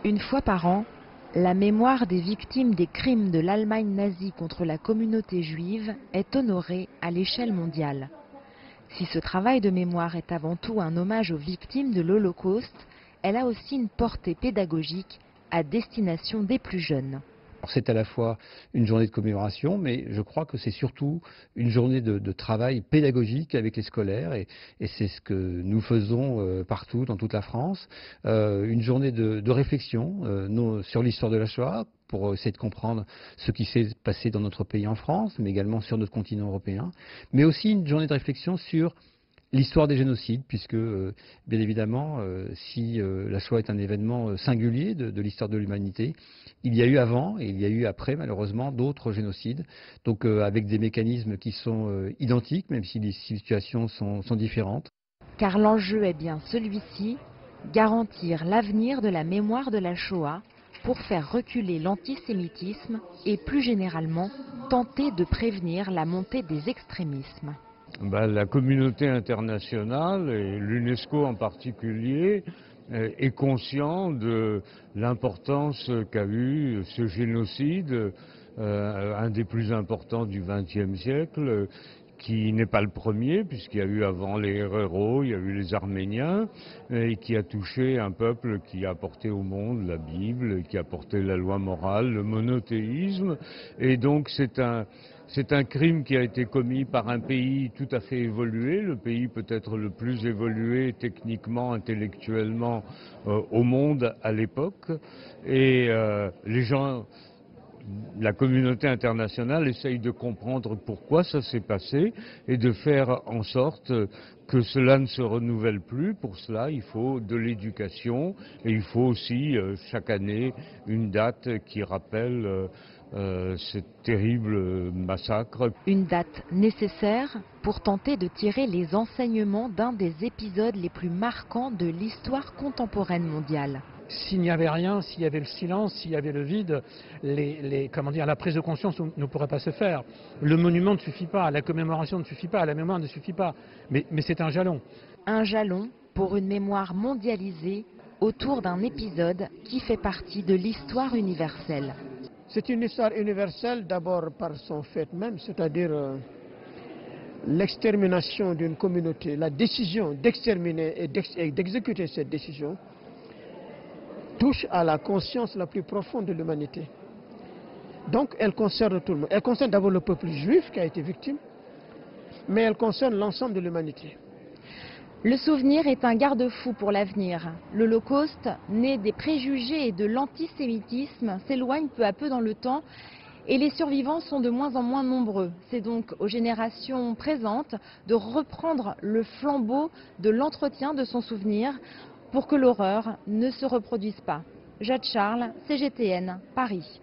Une fois par an, la mémoire des victimes des crimes de l'Allemagne nazie contre la communauté juive est honorée à l'échelle mondiale. Si ce travail de mémoire est avant tout un hommage aux victimes de l'Holocauste, elle a aussi une portée pédagogique à destination des plus jeunes. C'est à la fois une journée de commémoration, mais je crois que c'est surtout une journée de travail pédagogique avec les scolaires, et c'est ce que nous faisons partout dans toute la France. Une journée de réflexion sur l'histoire de la Shoah, pour essayer de comprendre ce qui s'est passé dans notre pays en France, mais également sur notre continent européen, mais aussi une journée de réflexion sur l'histoire des génocides, puisque, bien évidemment, si la Shoah est un événement singulier de l'histoire de l'humanité, il y a eu avant et il y a eu après, malheureusement, d'autres génocides, donc avec des mécanismes qui sont identiques, même si les situations sont différentes. Car l'enjeu est bien celui-ci, garantir l'avenir de la mémoire de la Shoah pour faire reculer l'antisémitisme et, plus généralement, tenter de prévenir la montée des extrémismes. La communauté internationale, et l'UNESCO en particulier, est conscient de l'importance qu'a eu ce génocide, un des plus importants du XXe siècle, qui n'est pas le premier, puisqu'il y a eu avant les Héréros, il y a eu les Arméniens, et qui a touché un peuple qui a apporté au monde la Bible, qui a apporté la loi morale, le monothéisme, et donc c'est un crime qui a été commis par un pays tout à fait évolué, le pays peut-être le plus évolué techniquement, intellectuellement au monde à l'époque. Et les gens, la communauté internationale essaye de comprendre pourquoi ça s'est passé et de faire en sorte que cela ne se renouvelle plus. Pour cela, il faut de l'éducation et il faut aussi chaque année une date qui rappelle ce terrible massacre. Une date nécessaire pour tenter de tirer les enseignements d'un des épisodes les plus marquants de l'histoire contemporaine mondiale. S'il n'y avait rien, s'il y avait le silence, s'il y avait le vide, la prise de conscience ne pourrait pas se faire. Le monument ne suffit pas, la commémoration ne suffit pas, la mémoire ne suffit pas. Mais c'est un jalon. Un jalon pour une mémoire mondialisée autour d'un épisode qui fait partie de l'histoire universelle. C'est une histoire universelle d'abord par son fait même, c'est-à-dire l'extermination d'une communauté, la décision d'exterminer et d'exécuter cette décision touche à la conscience la plus profonde de l'humanité. Donc elle concerne tout le monde. Elle concerne d'abord le peuple juif qui a été victime, mais elle concerne l'ensemble de l'humanité. Le souvenir est un garde-fou pour l'avenir. L'Holocauste, né des préjugés et de l'antisémitisme, s'éloigne peu à peu dans le temps et les survivants sont de moins en moins nombreux. C'est donc aux générations présentes de reprendre le flambeau de l'entretien de son souvenir pour que l'horreur ne se reproduise pas. Jade Charles, CGTN, Paris.